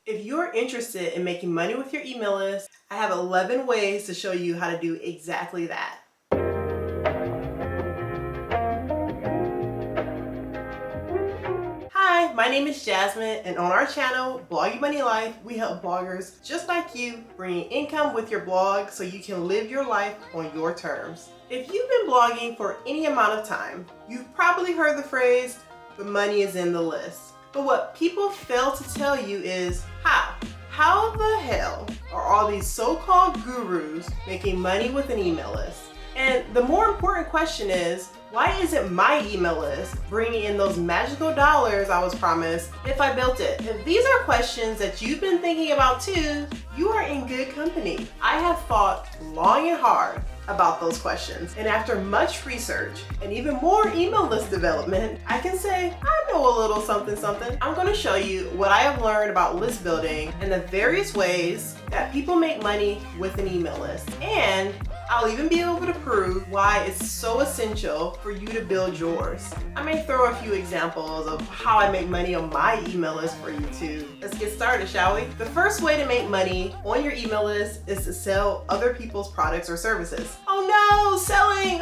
If you're interested in making money with your email list, I have 11 ways to show you how to do exactly that. Hi, my name is Jasmine, and on our channel, Blog Your Money Life, we help bloggers just like you bring income with your blog so you can live your life on your terms. If you've been blogging for any amount of time, you've probably heard the phrase, the money is in the list. But what people fail to tell you is how. How the hell are all these so-called gurus making money with an email list? And the more important question is, why isn't my email list bringing in those magical dollars I was promised if I built it? If these are questions that you've been thinking about too, you are in good company. I have thought long and hard about those questions, and after much research and even more email list development, I can say I know a little something. I'm going to show you what I have learned about list building and the various ways that people make money with an email list. And I'll even be able to prove why it's so essential for you to build yours. I may throw a few examples of how I make money on my email list for you too. Let's get started, shall we? The first way to make money on your email list is to sell other people's products or services. Oh no, selling!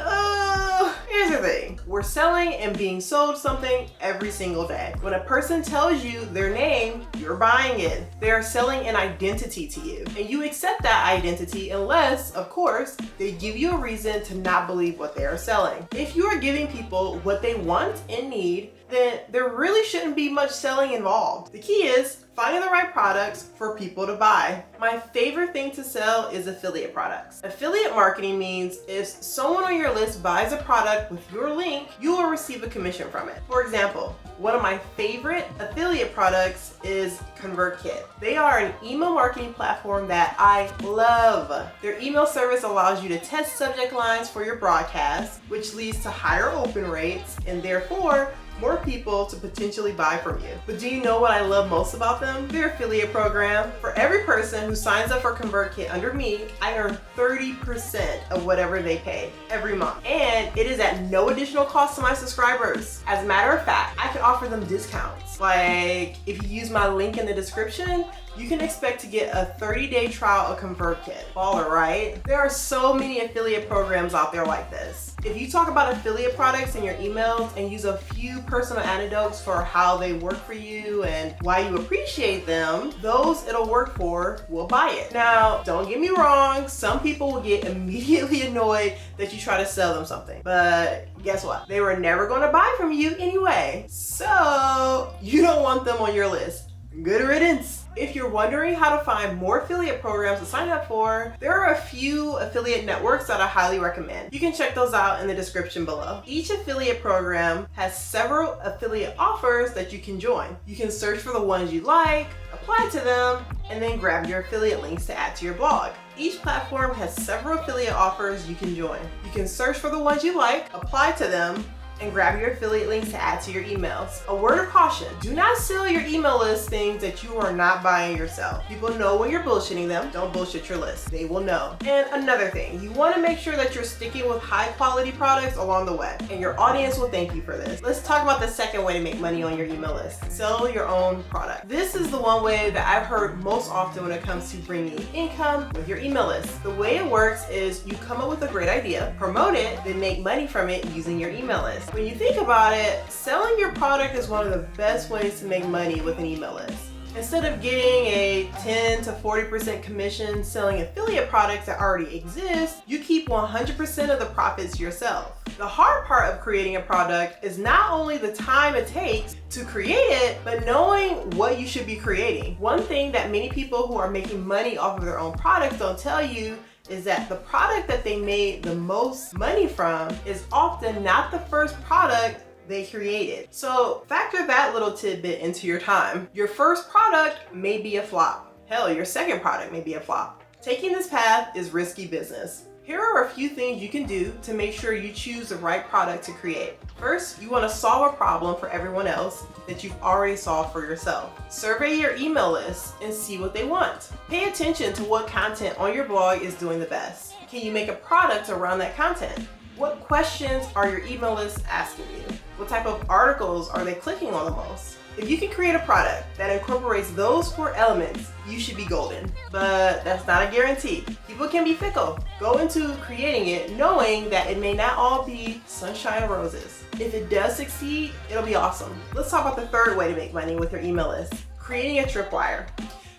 Here's the thing. We're selling and being sold something every single day. When a person tells you their name, you're buying it. They are selling an identity to you, and you accept that identity unless, of course, they give you a reason to not believe what they are selling. If you are giving people what they want and need, then there really shouldn't be much selling involved. The key is finding the right products for people to buy. My favorite thing to sell is affiliate products. Affiliate marketing means if someone on your list buys a product with your link, you will receive a commission from it. For example, one of my favorite affiliate products is ConvertKit. They are an email marketing platform that I love. Their email service allows you to test subject lines for your broadcast, which leads to higher open rates and therefore more people to potentially buy from you. But do you know what I love most about them? Their affiliate program. For every person who signs up for ConvertKit under me, I earn 30% of whatever they pay every month. And it is at no additional cost to my subscribers. As a matter of fact, I can offer them discounts. Like if you use my link in the description, you can expect to get a 30-day trial of ConvertKit. Baller, right? There are so many affiliate programs out there like this. If you talk about affiliate products in your emails and use a few personal anecdotes for how they work for you and why you appreciate them, those it'll work for will buy it. Now, don't get me wrong, some people will get immediately annoyed that you try to sell them something. But guess what? They were never gonna buy from you anyway. So you don't want them on your list. Good riddance. If you're wondering how to find more affiliate programs to sign up for, there are a few affiliate networks that I highly recommend. You can check those out in the description below. Each affiliate program has several affiliate offers that you can join. You can search for the ones you like, apply to them, and then grab your affiliate links to add to your blog. Each platform has several affiliate offers you can join. You can search for the ones you like, apply to them, and grab your affiliate links to add to your emails. A word of caution, do not sell your email list things that you are not buying yourself. People know when you're bullshitting them. Don't bullshit your list. They will know. And another thing, you want to make sure that you're sticking with high quality products along the way, and your audience will thank you for this. Let's talk about the second way to make money on your email list. Sell your own product. This is the one way that I've heard most often when it comes to bringing income with your email list. The way it works is you come up with a great idea, promote it, then make money from it using your email list. When you think about it, selling your product is one of the best ways to make money with an email list. Instead of getting a 10 to 40% commission selling affiliate products that already exist, you keep 100% of the profits yourself. The hard part of creating a product is not only the time it takes to create it, but knowing what you should be creating. One thing that many people who are making money off of their own products don't tell you is that the product that they made the most money from is often not the first product they created. So factor that little tidbit into your time. Your first product may be a flop. Hell, your second product may be a flop. Taking this path is risky business. Here are a few things you can do to make sure you choose the right product to create. First, you want to solve a problem for everyone else that you've already solved for yourself. Survey your email list and see what they want. Pay attention to what content on your blog is doing the best. Can you make a product around that content? What questions are your email lists asking you? What type of articles are they clicking on the most? If you can create a product that incorporates those 4 elements, you should be golden. But that's not a guarantee. People can be fickle. Go into creating it knowing that it may not all be sunshine and roses. If it does succeed, it'll be awesome. Let's talk about the third way to make money with your email list: creating a tripwire.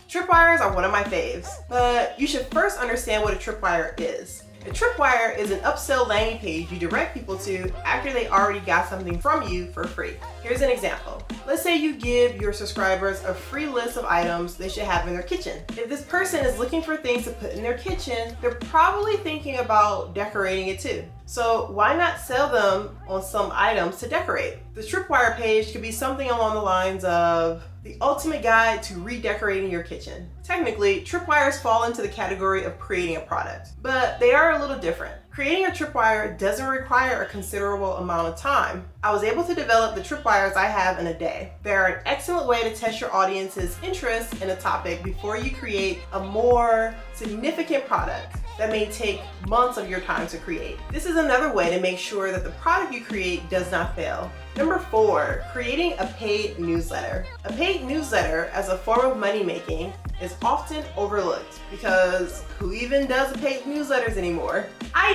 Tripwires are one of my faves, but you should first understand what a tripwire is. A tripwire is an upsell landing page you direct people to after they already got something from you for free. Here's an example. Let's say you give your subscribers a free list of items they should have in their kitchen. If this person is looking for things to put in their kitchen, they're probably thinking about decorating it too. So why not sell them on some items to decorate? The tripwire page could be something along the lines of the ultimate guide to redecorating your kitchen. Technically, tripwires fall into the category of creating a product, but they are a little different. Creating a tripwire doesn't require a considerable amount of time. I was able to develop the tripwires I have in a day. They're an excellent way to test your audience's interest in a topic before you create a more significant product that may take months of your time to create. This is another way to make sure that the product you create does not fail. Number 4, creating a paid newsletter. A paid newsletter as a form of money making is often overlooked because who even does paid newsletters anymore? I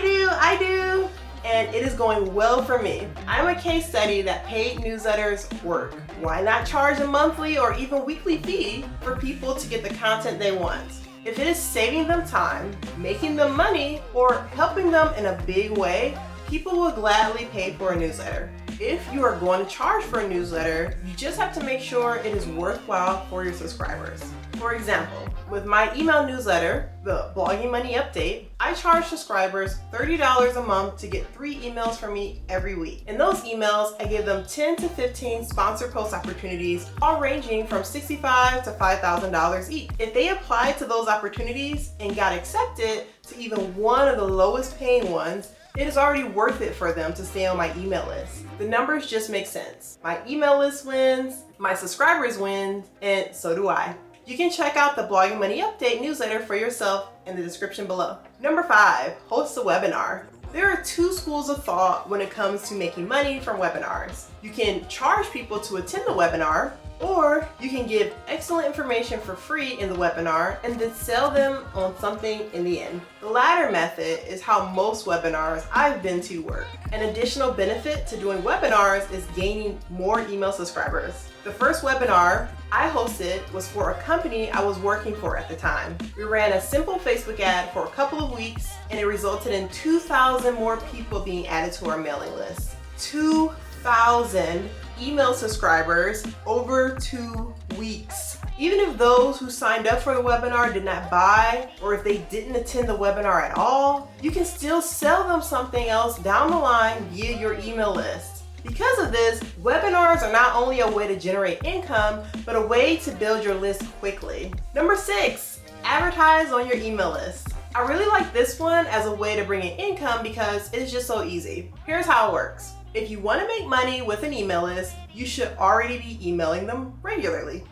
do, and it is going well for me. I'm a case study that paid newsletters work. Why not charge a monthly or even weekly fee for people to get the content they want? If it is saving them time, making them money, or helping them in a big way, people will gladly pay for a newsletter. If you are going to charge for a newsletter, you just have to make sure it is worthwhile for your subscribers. For example, with my email newsletter, the Blogging Money Update, I charge subscribers $30 a month to get 3 emails from me every week. In those emails, I give them 10 to 15 sponsored post opportunities, all ranging from $65 to $5,000 each. If they applied to those opportunities and got accepted to even one of the lowest paying ones, it is already worth it for them to stay on my email list. The numbers just make sense. My email list wins, my subscribers win, and so do I. You can check out the Blogging Money Update newsletter for yourself in the description below. Number 5, host a webinar. There are 2 schools of thought when it comes to making money from webinars. You can charge people to attend the webinar, or you can give excellent information for free in the webinar and then sell them on something in the end. The latter method is how most webinars I've been to work. An additional benefit to doing webinars is gaining more email subscribers. The first webinar I hosted was for a company I was working for at the time. We ran a simple Facebook ad for a couple of weeks and it resulted in 2,000 more people being added to our mailing list. 2,000 email subscribers over 2 weeks. Even if those who signed up for the webinar did not buy, or if they didn't attend the webinar at all, you can still sell them something else down the line via your email list. Because of this, webinars are not only a way to generate income, but a way to build your list quickly. Number 6, advertise on your email list. I really like this one as a way to bring in income because it is just so easy. Here's how it works. If you want to make money with an email list, you should already be emailing them regularly.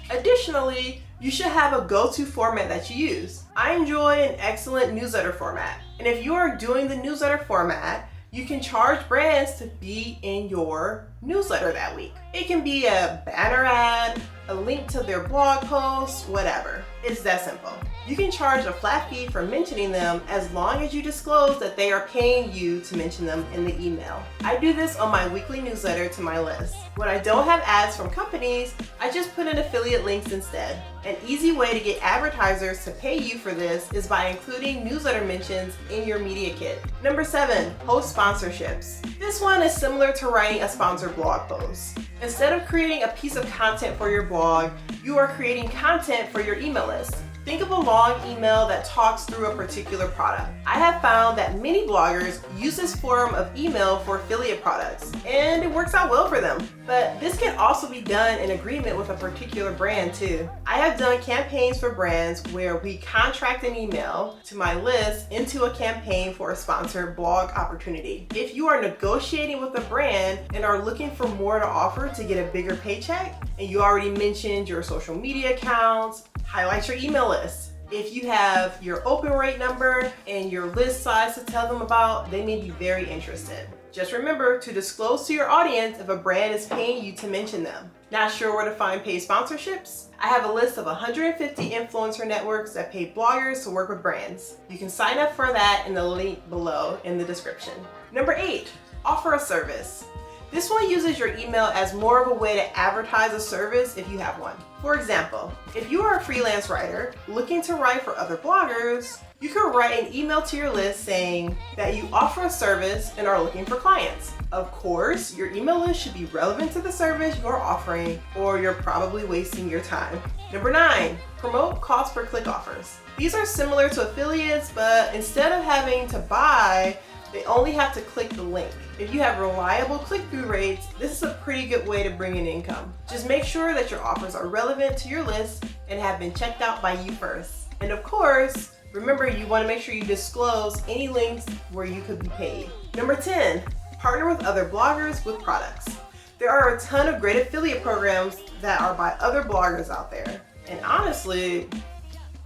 Additionally, you should have a go-to format that you use. I enjoy an excellent newsletter format. And if you are doing the newsletter format, you can charge brands to be in your newsletter that week. It can be a banner ad, a link to their blog post, whatever. It's that simple. You can charge a flat fee for mentioning them as long as you disclose that they are paying you to mention them in the email. I do this on my weekly newsletter to my list. When I don't have ads from companies, I just put in affiliate links instead. An easy way to get advertisers to pay you for this is by including newsletter mentions in your media kit. Number 7, host sponsorships. This one is similar to writing a sponsored blog post. Instead of creating a piece of content for your blog, you are creating content for your email list. Think of a long email that talks through a particular product. I have found that many bloggers use this form of email for affiliate products, and it works out well for them. But this can also be done in agreement with a particular brand too. I have done campaigns for brands where we contract an email to my list into a campaign for a sponsored blog opportunity. If you are negotiating with a brand and are looking for more to offer to get a bigger paycheck, and you already mentioned your social media accounts, highlight your email list. If you have your open rate number and your list size to tell them about, they may be very interested. Just remember to disclose to your audience if a brand is paying you to mention them. Not sure where to find paid sponsorships? I have a list of 150 influencer networks that pay bloggers to work with brands. You can sign up for that in the link below in the description. Number 8, offer a service. This one uses your email as more of a way to advertise a service if you have one. For example, if you are a freelance writer looking to write for other bloggers, you could write an email to your list saying that you offer a service and are looking for clients. Of course, your email list should be relevant to the service you're offering, or you're probably wasting your time. Number 9, promote cost per click offers. These are similar to affiliates, but instead of having to buy, they only have to click the link. If you have reliable click-through rates, this is a pretty good way to bring in income. Just make sure that your offers are relevant to your list and have been checked out by you first. And of course, remember, you want to make sure you disclose any links where you could be paid. Number 10, partner with other bloggers with products. There are a ton of great affiliate programs that are by other bloggers out there. And honestly,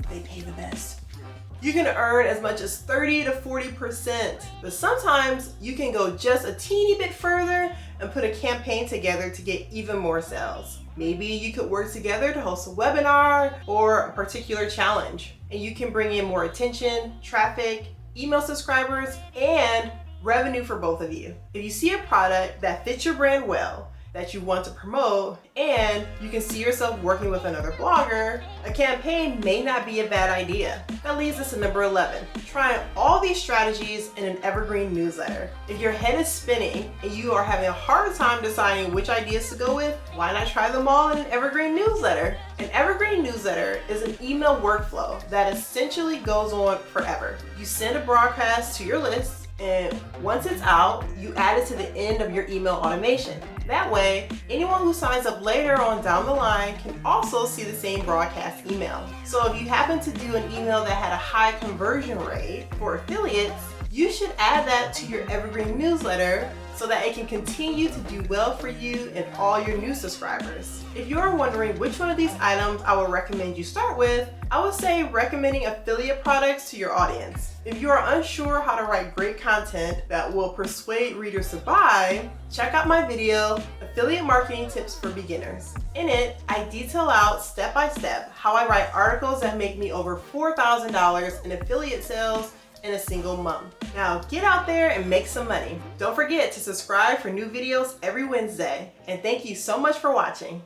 they pay the best. You can earn as much as 30 to 40%, but sometimes you can go just a teeny bit further and put a campaign together to get even more sales. Maybe you could work together to host a webinar or a particular challenge, and you can bring in more attention, traffic, email subscribers, and revenue for both of you. If you see a product that fits your brand well, that you want to promote, and you can see yourself working with another blogger, a campaign may not be a bad idea. That leads us to number 11, trying all these strategies in an evergreen newsletter. If your head is spinning and you are having a hard time deciding which ideas to go with, why not try them all in an evergreen newsletter? An evergreen newsletter is an email workflow that essentially goes on forever. You send a broadcast to your list, and once it's out, you add it to the end of your email automation. That way, anyone who signs up later on down the line can also see the same broadcast email. So if you happen to do an email that had a high conversion rate for affiliates, you should add that to your evergreen newsletter so that it can continue to do well for you and all your new subscribers. If you are wondering which one of these items I would recommend you start with, I would say recommending affiliate products to your audience. If you are unsure how to write great content that will persuade readers to buy, check out my video, Affiliate Marketing Tips for Beginners. In it, I detail out step by step how I write articles that make me over $4,000 in affiliate sales in a single month. Now get out there and make some money. Don't forget to subscribe for new videos every Wednesday. And thank you so much for watching.